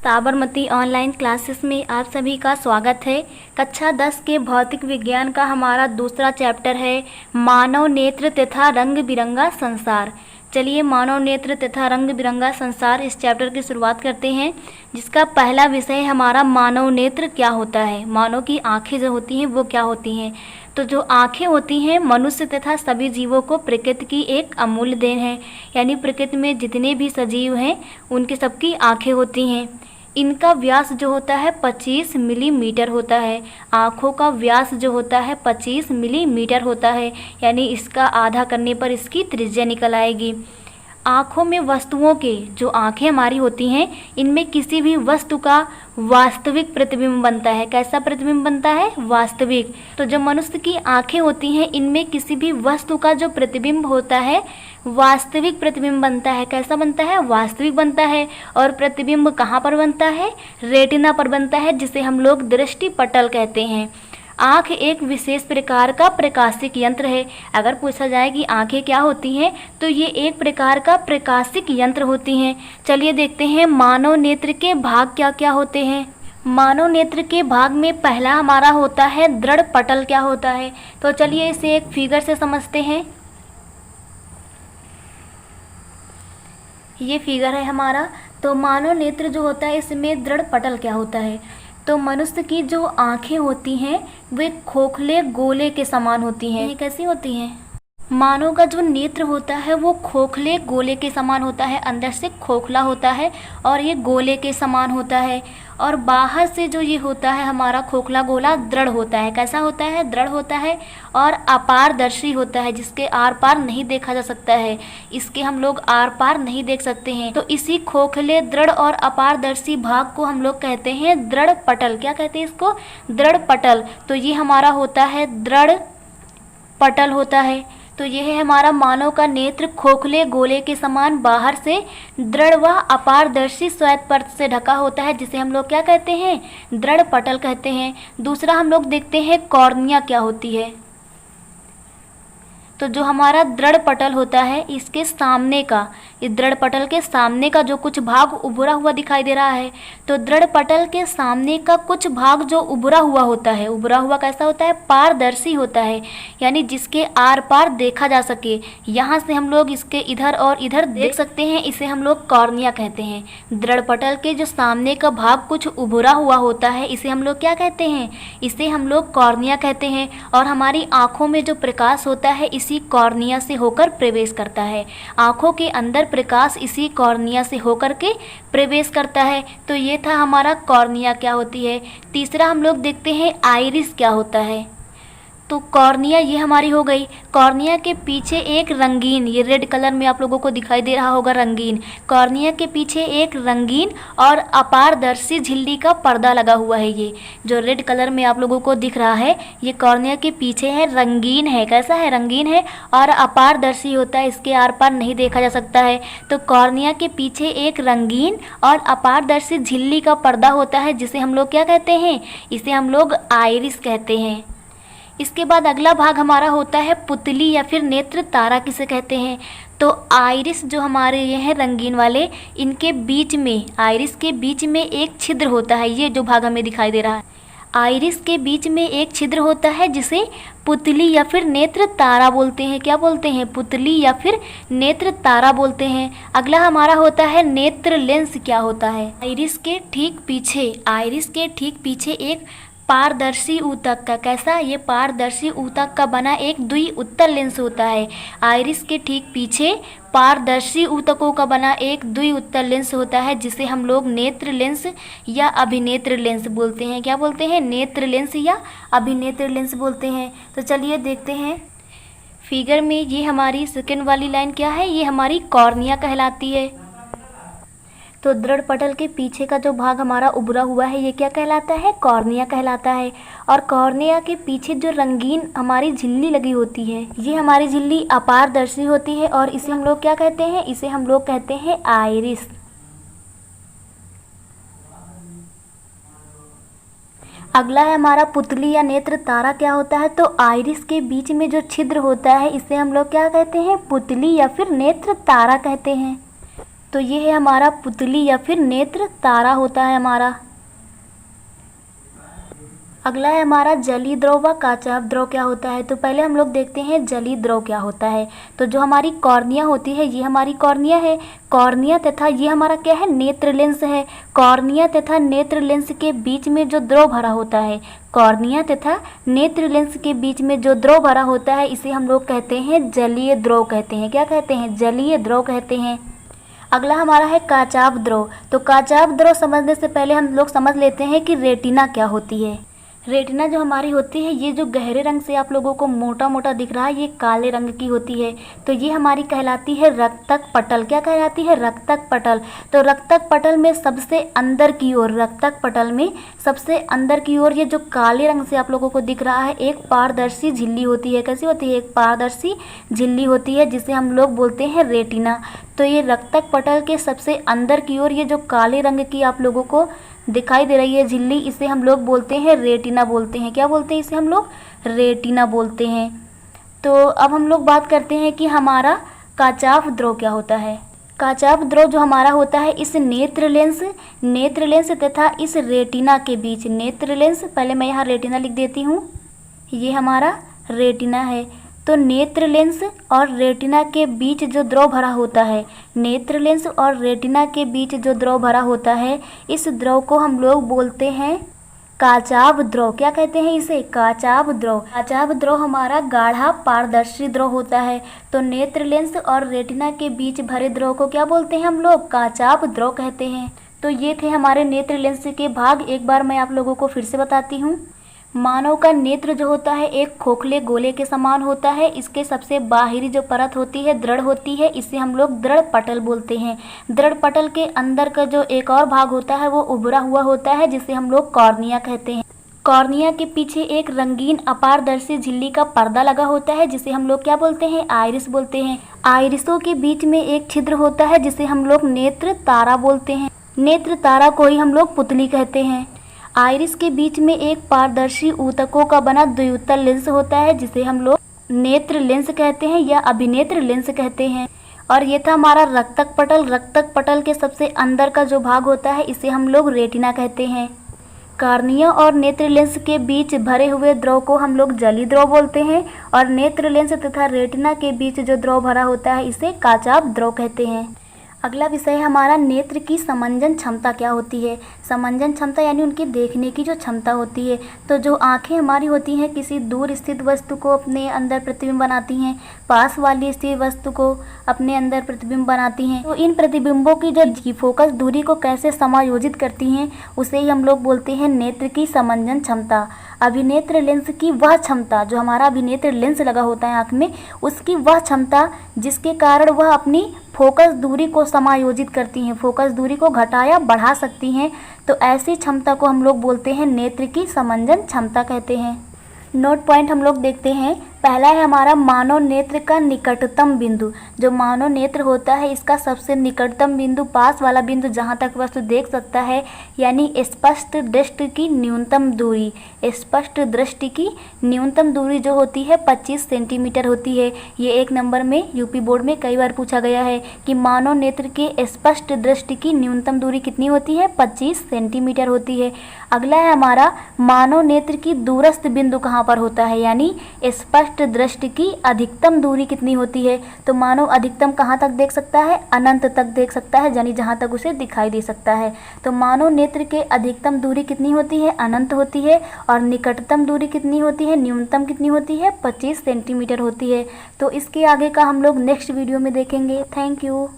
Sabarmati online classes में आप सभी का स्वागत है। कक्षा 10 के भौतिक विज्ञान का हमारा दूसरा चैप्टर है मानव नेत्र तथा रंग बिरंगा संसार। चलिए मानव नेत्र तथा रंग बिरंगा संसार इस चैप्टर की शुरुआत करते हैं, जिसका पहला विषय हमारा मानव नेत्र क्या होता है। मानव की आंखें जो होती हैं वो क्या होती हैं। तो जो आंखें होती हैं मनुष्य तथा सभी जीवों को प्रकृति की एक अमूल्य देन है। यानी प्रकृति में जितने भी सजीव हैं उनकी सबकी आंखें होती हैं। इनका व्यास जो होता है 25 मिलीमीटर होता है। आँखों का व्यास जो होता है 25 मिलीमीटर होता है। यानी इसका आधा करने पर इसकी त्रिज्या निकल आएगी। आँखों में वस्तुओं के जो आँखें हमारी होती हैं इनमें किसी भी वस्तु का वास्तविक प्रतिबिंब बनता है। कैसा प्रतिबिंब बनता है? वास्तविक। तो जो मनुष्य की आँखें होती हैं इनमें किसी भी वस्तु का जो प्रतिबिंब होता है वास्तविक प्रतिबिंब बनता है। कैसा बनता है? वास्तविक बनता है। और प्रतिबिंब कहाँ पर बनता है? रेटिना पर बनता है, जिसे हम लोग दृष्टि पटल कहते हैं। आँख एक विशेष प्रकार का प्रकाशिक यंत्र है। अगर पूछा जाए कि आँखें क्या होती हैं तो ये एक प्रकार का प्रकाशिक यंत्र होती हैं। चलिए देखते हैं मानव नेत्र के भाग क्या क्या होते हैं। मानव नेत्र के भाग में पहला हमारा होता है दृढ़ पटल। क्या होता है? तो चलिए इसे एक फिगर से समझते हैं। ये फिगर है हमारा। तो मानव नेत्र जो होता है इसमें दृढ़ पटल क्या होता है। तो मनुष्य की जो आँखें होती हैं वे खोखले गोले के समान होती हैं। ये कैसी होती हैं? मानव का जो नेत्र होता है वो खोखले गोले के समान होता है। अंदर से खोखला होता है और ये गोले के समान होता है। और बाहर से जो ये होता है हमारा खोखला गोला दृढ़ होता है। कैसा होता है? दृढ़ होता है और अपारदर्शी होता है, जिसके आर पार नहीं देखा जा सकता है। इसके हम लोग आर पार नहीं देख सकते हैं। तो इसी खोखले दृढ़ और अपारदर्शी भाग को हम लोग कहते हैं दृढ़ पटल। क्या कहते हैं इसको? दृढ़ पटल। तो ये हमारा होता है दृढ़ पटल होता है। तो यह है हमारा मानव का नेत्र खोखले गोले के समान बाहर से दृढ़ व अपारदर्शी श्वेत परत से ढका होता है, जिसे हम लोग क्या कहते हैं? दृढ़ पटल कहते हैं। दूसरा हम लोग देखते हैं कॉर्निया क्या होती है। तो जो हमारा दृढ़ पटल होता है इसके सामने का, इस दृढ़ पटल के सामने का जो कुछ भाग उभरा हुआ दिखाई दे रहा है, तो दृढ़ पटल के सामने का कुछ भाग जो उभरा हुआ होता है, उभरा हुआ कैसा होता है? पारदर्शी होता है, यानी जिसके आर पार देखा जा सके। यहाँ से हम लोग इसके इधर और इधर देख सकते हैं, इसे हम लोग कॉर्निया कहते हैं। दृढ़ पटल के जो सामने का भाग कुछ उभरा हुआ होता है इसे हम लोग क्या कहते हैं? इसे हम लोग कॉर्निया कहते हैं। और हमारी आँखों में जो प्रकाश होता है इसी कॉर्निया से होकर प्रवेश करता है। आँखों के अंदर प्रकाश इसी कॉर्निया से होकर के प्रवेश करता है। तो ये था हमारा कॉर्निया क्या होती है। तीसरा हम लोग देखते हैं आइरिस क्या होता है। तो कॉर्निया ये हमारी हो गई। कॉर्निया के पीछे एक रंगीन, ये रेड कलर में आप लोगों को दिखाई दे रहा होगा रंगीन। कॉर्निया के पीछे एक रंगीन और अपारदर्शी झिल्ली का पर्दा लगा हुआ है। ये जो रेड कलर में आप लोगों को दिख रहा है ये कॉर्निया के पीछे है, रंगीन है। कैसा है? रंगीन है और अपारदर्शी होता है, इसके आर पार नहीं देखा जा सकता है। तो कॉर्निया के पीछे एक रंगीन और अपारदर्शी झिल्ली का पर्दा होता है, जिसे हम लोग क्या कहते हैं? इसे हम लोग आइरिस कहते हैं। इसके बाद अगला भाग हमारा होता है पुतली या फिर नेत्र तारा किसे कहते हैं। तो आइरिस जो हमारे ये हैं रंगीन वाले, इनके बीच में, आइरिस के बीच में एक छिद्र होता है। ये जो भाग हमें दिखाई दे रहा है, आइरिस के बीच में एक छिद्र होता है जिसे पुतली या फिर नेत्र तारा बोलते हैं। क्या बोलते हैं? पुतली या फिर नेत्र तारा बोलते हैं। अगला हमारा होता है नेत्र लेंस क्या होता है। आइरिस के ठीक पीछे एक पारदर्शी ऊतक का, कैसा? ये पारदर्शी ऊतक का बना एक द्विउत्तर लेंस होता है। आइरिस के ठीक पीछे पारदर्शी ऊतकों का बना एक द्विउत्तर लेंस होता है, जिसे हम लोग नेत्र लेंस या अभिनेत्र लेंस बोलते हैं। क्या बोलते हैं? नेत्र लेंस या अभिनेत्र लेंस बोलते हैं। तो चलिए देखते हैं फिगर में। ये हमारी सेकंड वाली लाइन क्या है? ये हमारी कॉर्निया कहलाती है। तो दृढ़ पटल के पीछे का जो भाग हमारा उभरा हुआ है ये क्या कहलाता है? कॉर्निया कहलाता है। और कॉर्निया के पीछे जो रंगीन हमारी झिल्ली लगी होती है ये हमारी झिल्ली अपारदर्शी होती है और इसे हम लोग क्या कहते हैं? इसे हम लोग कहते हैं आइरिस। अगला है हमारा पुतली या नेत्र तारा क्या होता है। तो आइरिस के बीच में जो छिद्र होता है इसे हम लोग क्या कहते हैं? पुतली या फिर नेत्र तारा कहते हैं। तो ये है हमारा पुतली या फिर नेत्र तारा होता है हमारा। अगला है हमारा जलीय द्रव व काचाभ द्रव क्या होता है। तो पहले हम लोग देखते हैं जलीय द्रव क्या होता है। तो जो हमारी कॉर्निया होती है, ये हमारी कॉर्निया है। कॉर्निया तथा ये हमारा क्या है, नेत्र लेंस है। कॉर्निया तथा नेत्र लेंस के बीच में जो द्रव भरा होता है, कॉर्निया तथा नेत्र लेंस के बीच में जो द्रव भरा होता है, इसे हम लोग कहते हैं जलीय द्रव कहते हैं। क्या कहते हैं, जलीय द्रव कहते हैं। अगला हमारा है काचाभ द्रव। तो काचाभ द्रव समझने से पहले हम लोग समझ लेते हैं कि रेटिना क्या होती है। रेटिना जो हमारी होती है, ये जो गहरे रंग से आप लोगों को मोटा मोटा दिख रहा है, ये काले रंग की होती है। तो ये हमारी कहलाती है रक्तक पटल। क्या कहलाती है, रक्तक पटल। तो रक्तक पटल में सबसे अंदर की ओर, रक्तक पटल में सबसे अंदर की ओर ये जो काले रंग से आप लोगों को दिख रहा है, एक पारदर्शी झिल्ली होती है। कैसी होती है, एक पारदर्शी झिल्ली होती है, जिसे हम लोग बोलते हैं रेटिना। तो ये रक्तक पटल के सबसे अंदर की ओर ये जो काले रंग की आप लोगों को दिखाई दे रही है झिल्ली, इसे हम लोग बोलते हैं रेटिना बोलते हैं। क्या बोलते हैं, इसे हम लोग रेटिना बोलते हैं। तो अब हम लोग बात करते हैं कि हमारा काचाभ द्रव क्या होता है। काचाभ द्रव जो हमारा होता है, इस नेत्र लेंस तथा इस रेटिना के बीच, नेत्र लेंस, पहले मैं यहाँ रेटिना लिख देती हूँ, ये हमारा रेटिना है। तो नेत्र लेंस और रेटिना के बीच जो द्रव भरा होता है, नेत्र लेंस और रेटिना के बीच जो द्रव भरा होता है, इस द्रव को हम लोग बोलते हैं काचाभ द्रव। क्या कहते हैं इसे, काचाभ द्रव। काचाभ द्रव हमारा गाढ़ा पारदर्शी द्रव होता है। तो नेत्र लेंस और रेटिना के बीच भरे द्रव को क्या बोलते हैं हम लोग, काचाभ द्रव कहते हैं। तो ये थे हमारे नेत्र लेंस के भाग। एक बार मैं आप लोगों को फिर से बताती हूँ। मानव का नेत्र जो होता है, एक खोखले गोले के समान होता है। इसके सबसे बाहरी जो परत होती है, दृढ़ होती है, इसे हम लोग दृढ़ पटल बोलते हैं। दृढ़ पटल के अंदर का जो एक और भाग होता है, वो उभरा हुआ होता है, जिसे हम लोग कॉर्निया कहते हैं। कॉर्निया के पीछे एक रंगीन अपारदर्शी झिल्ली का पर्दा लगा होता है, जिसे हम लोग क्या बोलते हैं, आइरिस बोलते हैं। आइरिसों के बीच में एक छिद्र होता है, जिसे हम लोग नेत्र तारा बोलते हैं। नेत्र तारा को ही हम लोग पुतली कहते हैं। आइरिस के बीच में एक पारदर्शी ऊतकों का बना द्वितल लेंस होता है, जिसे हम लोग नेत्र लेंस कहते हैं या अभिनेत्र लेंस कहते हैं। और ये था हमारा रक्तक पटल। रक्तक पटल के सबसे अंदर का जो भाग होता है, इसे हम लोग रेटिना कहते हैं। कॉर्निया और नेत्र लेंस के बीच भरे हुए द्रव को हम लोग जलीय द्रव बोलते हैं, और नेत्र लेंस तथा रेटिना के बीच जो द्रव भरा होता है, इसे काचाभ द्रव कहते हैं। अगला विषय है हमारा नेत्र की समंजन क्षमता क्या होती है। समंजन क्षमता यानी उनकी देखने की जो क्षमता होती है। तो जो आंखें हमारी होती हैं, किसी दूर स्थित वस्तु को अपने अंदर प्रतिबिंब बनाती हैं, पास वाली स्थित वस्तु को अपने अंदर प्रतिबिंब बनाती हैं। तो इन प्रतिबिंबों की जो फोकस दूरी को कैसे समायोजित करती हैं, उसे ही हम लोग बोलते हैं नेत्र की समंजन क्षमता। अभिनेत्र लेंस की वह क्षमता, जो हमारा अभिनेत्र लेंस लगा होता है आँख में, उसकी वह क्षमता जिसके कारण वह अपनी फोकस दूरी को समायोजित करती हैं, फोकस दूरी को घटा या बढ़ा सकती हैं। तो ऐसी क्षमता को हम लोग बोलते हैं नेत्र की समंजन क्षमता कहते हैं। नोट पॉइंट हम लोग देखते हैं। पहला है हमारा मानव नेत्र का निकटतम बिंदु। जो मानव नेत्र होता है, इसका सबसे निकटतम बिंदु, पास वाला बिंदु जहाँ तक वस्तु देख सकता है, यानी स्पष्ट दृष्टि की न्यूनतम दूरी। स्पष्ट दृष्टि की न्यूनतम दूरी जो होती है 25 सेंटीमीटर होती है। ये एक नंबर में यूपी बोर्ड में कई बार पूछा गया है कि मानव नेत्र के स्पष्ट दृष्टि की न्यूनतम दूरी कितनी होती है, 25 सेंटीमीटर होती है। अगला है हमारा मानव नेत्र की दूरस्थ बिंदु कहाँ पर होता है, यानी स्पष्ट दृष्टि की अधिकतम दूरी कितनी होती है। तो मानव अधिकतम कहाँ तक देख सकता है, अनंत तक देख सकता है, यानी जहाँ तक उसे दिखाई दे सकता है। तो मानव नेत्र के अधिकतम दूरी कितनी होती है, अनंत होती है, और निकटतम दूरी कितनी होती है, न्यूनतम कितनी होती है, 25 सेंटीमीटर होती है। तो इसके आगे का हम लोग नेक्स्ट वीडियो में देखेंगे। Thank you.